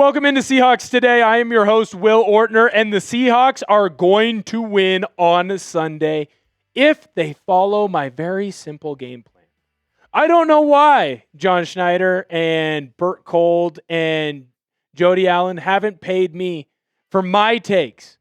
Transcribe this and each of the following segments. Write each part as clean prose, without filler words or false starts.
Welcome into Seahawks Today. I am your host, Will Ortner, and the Seahawks are going to win on Sunday if they follow my very simple game plan. I don't know why John Schneider and Burt Cold and Jody Allen haven't paid me for my takes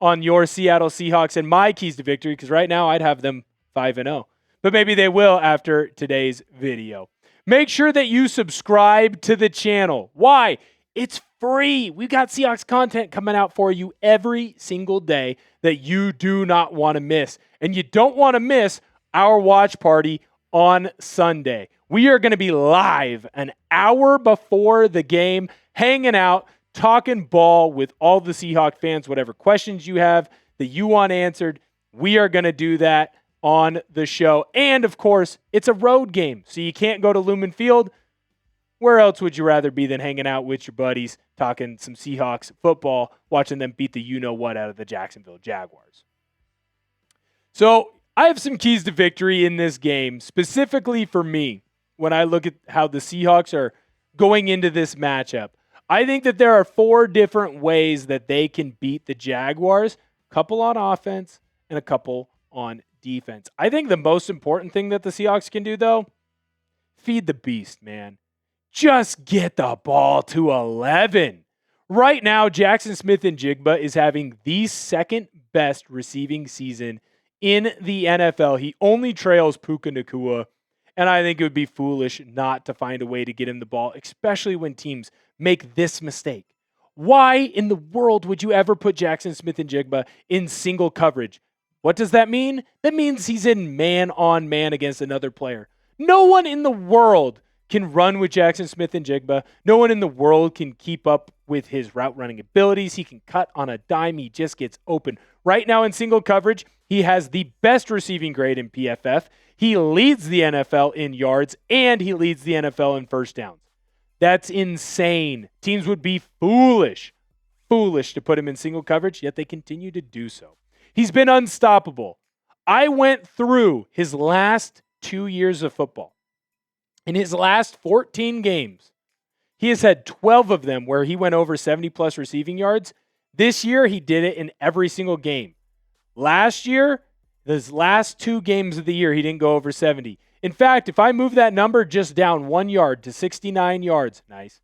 on your Seattle Seahawks and my keys to victory, because right now I'd have them 5-0. But maybe they will after today's video. Make sure that you subscribe to the channel. Why? It's free. We've got Seahawks content coming out for you every single day that you do not want to miss. And you don't want to miss our watch party on Sunday. We are going to be live an hour before the game, hanging out, talking ball with all the Seahawks fans. Whatever questions you have that you want answered, we are going to do that on the show. And, of course, it's a road game, so you can't go to Lumen Field. Where else would you rather be than hanging out with your buddies, talking some Seahawks football, watching them beat the you-know-what out of the Jacksonville Jaguars? So I have some keys to victory in this game, specifically for me, when I look at how the Seahawks are going into this matchup. I think that there are 4 different ways that they can beat the Jaguars, a couple on offense and a couple on defense. I think the most important thing that the Seahawks can do, though, feed the beast, man. Just get the ball to 11. Right now, Jaxon Smith-Njigba is having the second best receiving season in the NFL. He only trails Puka Nacua, and I think it would be foolish not to find a way to get him the ball, especially when teams make this mistake. Why in the world would you ever put Jaxon Smith-Njigba in single coverage? What does that mean? That means he's in man-on-man against another player. No one in the world can run with Jaxon Smith-Njigba. No one in the world can keep up with his route running abilities. He can cut on a dime. He just gets open. Right now in single coverage, he has the best receiving grade in PFF. He leads the NFL in yards, and he leads the NFL in first downs. That's insane. Teams would be foolish to put him in single coverage, yet they continue to do so. He's been unstoppable. I went through his last 2 years of football. In his last 14 games, he has had 12 of them where he went over 70-plus receiving yards. This year, he did it in every single game. Last year, his last 2 games of the year, he didn't go over 70. In fact, if I move that number just down 1 yard to 69 yards, nice,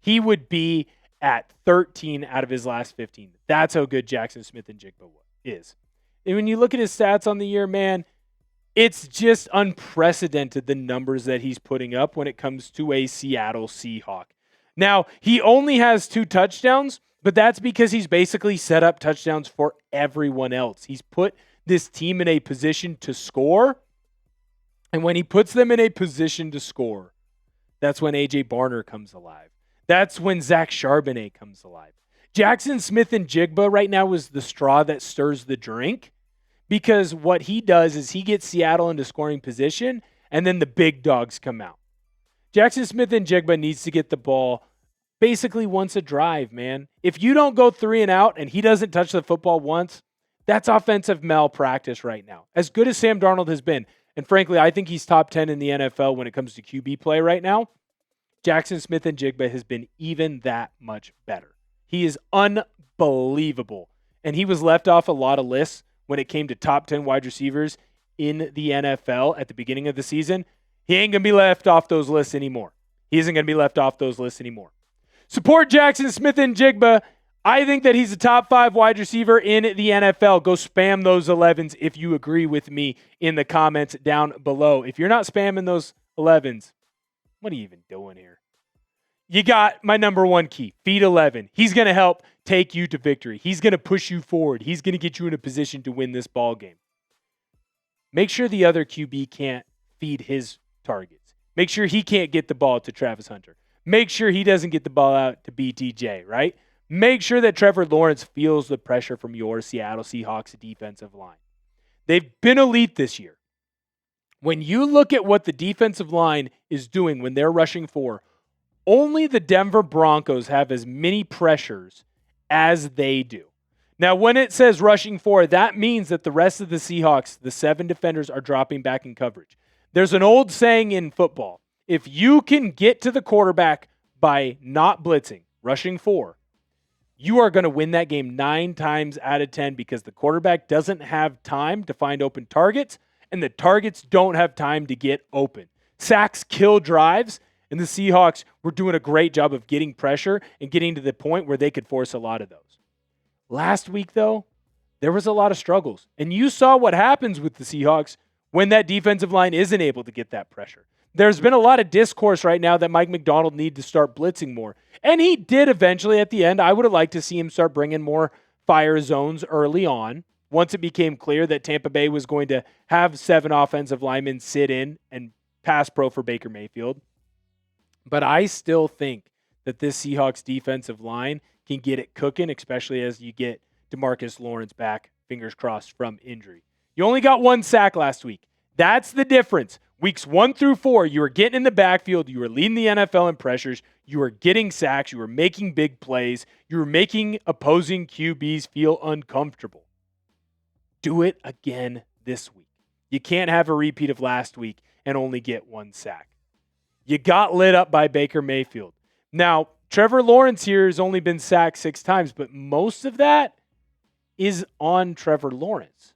he would be at 13 out of his last 15. That's how good Jaxon Smith-Njigba is. And when you look at his stats on the year, man, it's just unprecedented, the numbers that he's putting up when it comes to a Seattle Seahawk. Now, he only has 2 touchdowns, but that's because he's basically set up touchdowns for everyone else. He's put this team in a position to score, and when he puts them in a position to score, that's when A.J. Barner comes alive. That's when Zach Charbonnet comes alive. Jaxon Smith-Njigba right now is the straw that stirs the drink, because what he does is he gets Seattle into scoring position, and then the big dogs come out. Jaxon Smith-Njigba needs to get the ball basically once a drive, man. If you don't go 3 and out and he doesn't touch the football once, that's offensive malpractice right now. As good as Sam Darnold has been, and frankly, I think he's top 10 in the NFL when it comes to QB play right now, Jaxon Smith-Njigba has been even that much better. He is unbelievable, and he was left off a lot of lists when it came to top 10 wide receivers in the NFL at the beginning of the season. He ain't going to be left off those lists anymore. He isn't going to be left off those lists anymore. Support Jaxon Smith-Njigba. I think that he's a top 5 wide receiver in the NFL. Go spam those 11s if you agree with me in the comments down below. If you're not spamming those 11s, what are you even doing here? You got my number 1 key, feed 11. He's going to help take you to victory. He's going to push you forward. He's going to get you in a position to win this ball game. Make sure the other QB can't feed his targets. Make sure he can't get the ball to Travis Hunter. Make sure he doesn't get the ball out to BTJ, right? Make sure that Trevor Lawrence feels the pressure from your Seattle Seahawks defensive line. They've been elite this year. When you look at what the defensive line is doing when they're rushing for, only the Denver Broncos have as many pressures as they do. Now, when it says rushing for, that means that the rest of the Seahawks, the 7 defenders, are dropping back in coverage. There's an old saying in football. If you can get to the quarterback by not blitzing, rushing 4. You are going to win that game 9 times out of 10 because the quarterback doesn't have time to find open targets, and the targets don't have time to get open. Sacks kill drives, and the Seahawks were doing a great job of getting pressure and getting to the point where they could force a lot of those. Last week, though, there was a lot of struggles, and you saw what happens with the Seahawks when that defensive line isn't able to get that pressure. There's been a lot of discourse right now that Mike McDonald needs to start blitzing more. And he did eventually at the end. I would have liked to see him start bringing more fire zones early on. Once it became clear that Tampa Bay was going to have 7 offensive linemen sit in and pass pro for Baker Mayfield. But I still think that this Seahawks defensive line can get it cooking, especially as you get DeMarcus Lawrence back, fingers crossed, from injury. You only got 1 sack last week. That's the difference. Weeks 1 through 4, you were getting in the backfield. You were leading the NFL in pressures. You were getting sacks. You were making big plays. You were making opposing QBs feel uncomfortable. Do it again this week. You can't have a repeat of last week and only get 1 sack. You got lit up by Baker Mayfield. Now, Trevor Lawrence here has only been sacked 6 times, but most of that is on Trevor Lawrence.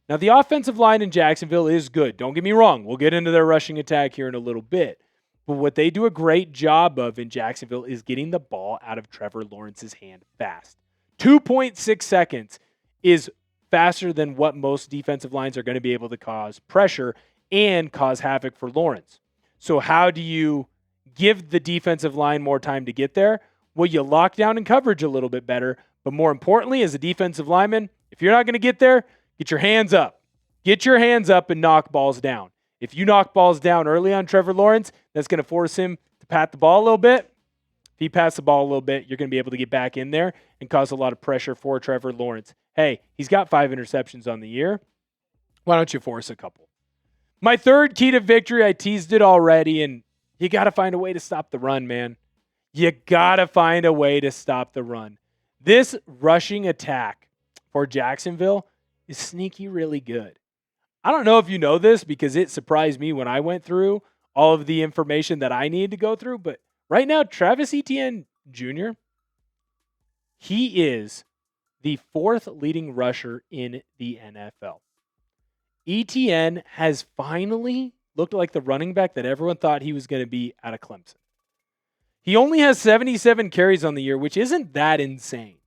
Now, the offensive line in Jacksonville is good. Don't get me wrong. We'll get into their rushing attack here in a little bit. But what they do a great job of in Jacksonville is getting the ball out of Trevor Lawrence's hand fast. 2.6 seconds is faster than what most defensive lines are going to be able to cause pressure and cause havoc for Lawrence. So how do you give the defensive line more time to get there? Well, you lock down in coverage a little bit better. But more importantly, as a defensive lineman, if you're not going to get there, get your hands up. Get your hands up and knock balls down. If you knock balls down early on Trevor Lawrence, that's going to force him to pat the ball a little bit. If he passes the ball a little bit, you're going to be able to get back in there and cause a lot of pressure for Trevor Lawrence. Hey, he's got 5 interceptions on the year. Why don't you force a couple? My third key to victory, I teased it already, and you got to find a way to stop the run, man. You got to find a way to stop the run. This rushing attack for Jacksonville is sneaky really good. I don't know if you know this because it surprised me when I went through all of the information that I needed to go through, but right now, Travis Etienne Jr., he is the 4th leading rusher in the NFL. Etienne has finally looked like the running back that everyone thought he was going to be out of Clemson. He only has 77 carries on the year, which isn't that insane.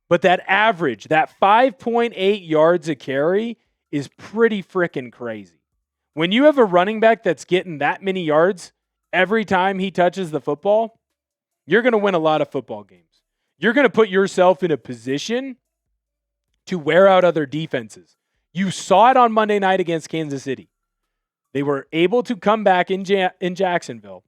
But that average, that 5.8 yards a carry is pretty freaking crazy. When you have a running back that's getting that many yards every time he touches the football, you're going to win a lot of football games. You're going to put yourself in a position to wear out other defenses. You saw it on Monday night against Kansas City. They were able to come back in Jacksonville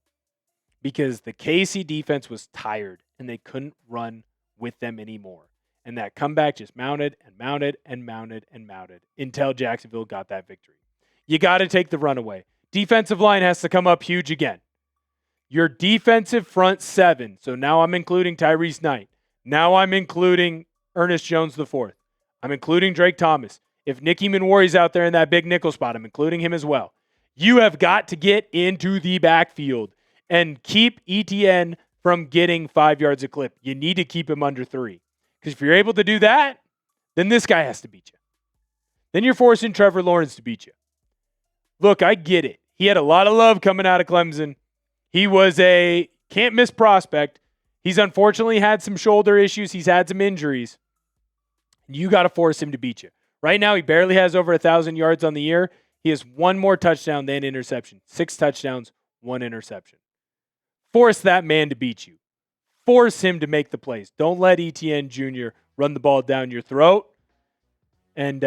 because the KC defense was tired and they couldn't run with them anymore. And that comeback just mounted and mounted and mounted and mounted until Jacksonville got that victory. You got to take the run away. Defensive line has to come up huge again. Your defensive front 7. So now I'm including Tyrese Knight. Now I'm including Ernest Jones IV. I'm including Drake Thomas. If Nicky Manwari's out there in that big nickel spot, I'm including him as well. You have got to get into the backfield and keep Etienne from getting 5 yards a clip. You need to keep him under 3. Because if you're able to do that, then this guy has to beat you. Then you're forcing Trevor Lawrence to beat you. Look, I get it. He had a lot of love coming out of Clemson. He was a can't-miss prospect. He's unfortunately had some shoulder issues. He's had some injuries. You got to force him to beat you. Right now, he barely has over 1,000 yards on the year. He has 1 more touchdown than interception. 6 touchdowns, 1 interception. Force that man to beat you. Force him to make the plays. Don't let Etienne Jr. run the ball down your throat and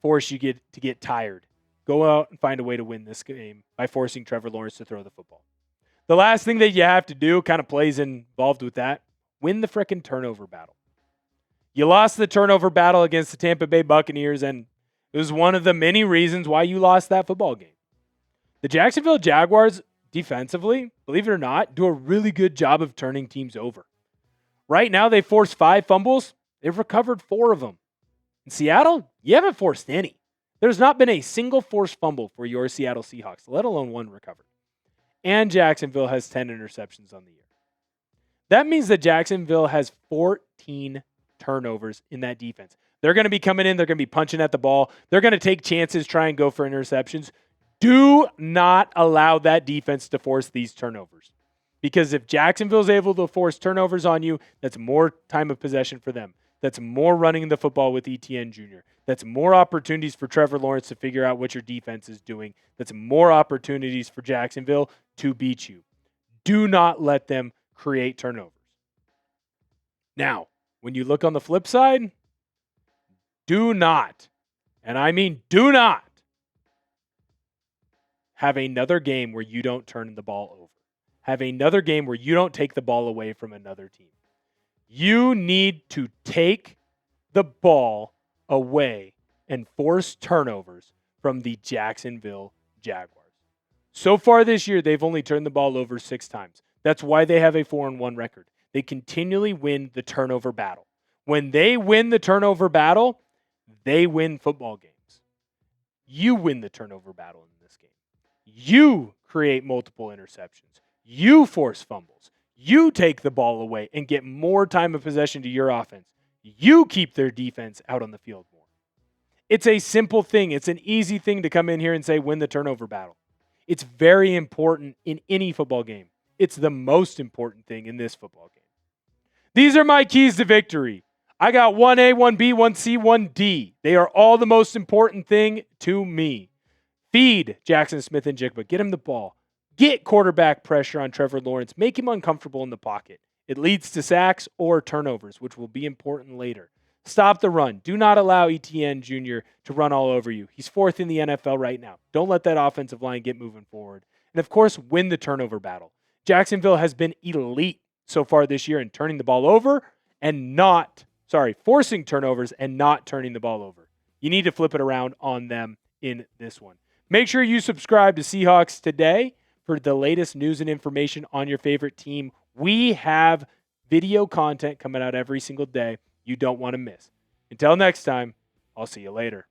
force you to get tired. Go out and find a way to win this game by forcing Trevor Lawrence to throw the football. The last thing that you have to do kind of plays involved with that. Win the frickin' turnover battle. You lost the turnover battle against the Tampa Bay Buccaneers, and it was one of the many reasons why you lost that football game. The Jacksonville Jaguars, defensively, believe it or not, do a really good job of turning teams over. Right now, they forced 5 fumbles. They've recovered 4 of them. In Seattle, you haven't forced any. There's not been a single forced fumble for your Seattle Seahawks, let alone 1 recovered. And Jacksonville has 10 interceptions on the year. That means that Jacksonville has 14 turnovers in that defense. They're going to be coming in. They're going to be punching at the ball. They're going to take chances, try and go for interceptions. Do not allow that defense to force these turnovers. Because if Jacksonville is able to force turnovers on you, that's more time of possession for them. That's more running the football with ETN Jr. That's more opportunities for Trevor Lawrence to figure out what your defense is doing. That's more opportunities for Jacksonville to beat you. Do not let them create turnovers. Now, when you look on the flip side, do not, and I mean do not, have another game where you don't turn the ball over. Have another game where you don't take the ball away from another team. You need to take the ball away and force turnovers from the Jacksonville Jaguars. So far this year, they've only turned the ball over 6 times. That's why they have a 4-1 record. They continually win the turnover battle. When they win the turnover battle, they win football games. You win the turnover battle in this game. You create multiple interceptions. You force fumbles. You take the ball away and get more time of possession to your offense. You keep their defense out on the field more. It's a simple thing. It's an easy thing to come in here and say, win the turnover battle. It's very important in any football game. It's the most important thing in this football game. These are my keys to victory. I got 1A, 1B, 1C, 1D. They are all the most important thing to me. Feed Jaxon Smith-Njigba. Get him the ball. Get quarterback pressure on Trevor Lawrence. Make him uncomfortable in the pocket. It leads to sacks or turnovers, which will be important later. Stop the run. Do not allow ETN Jr. to run all over you. He's 4th in the NFL right now. Don't let that offensive line get moving forward. And of course, win the turnover battle. Jacksonville has been elite so far this year in turning the ball over and forcing turnovers and not turning the ball over. You need to flip it around on them in this one. Make sure you subscribe to Seahawks Today for the latest news and information on your favorite team. We have video content coming out every single day you don't want to miss. Until next time, I'll see you later.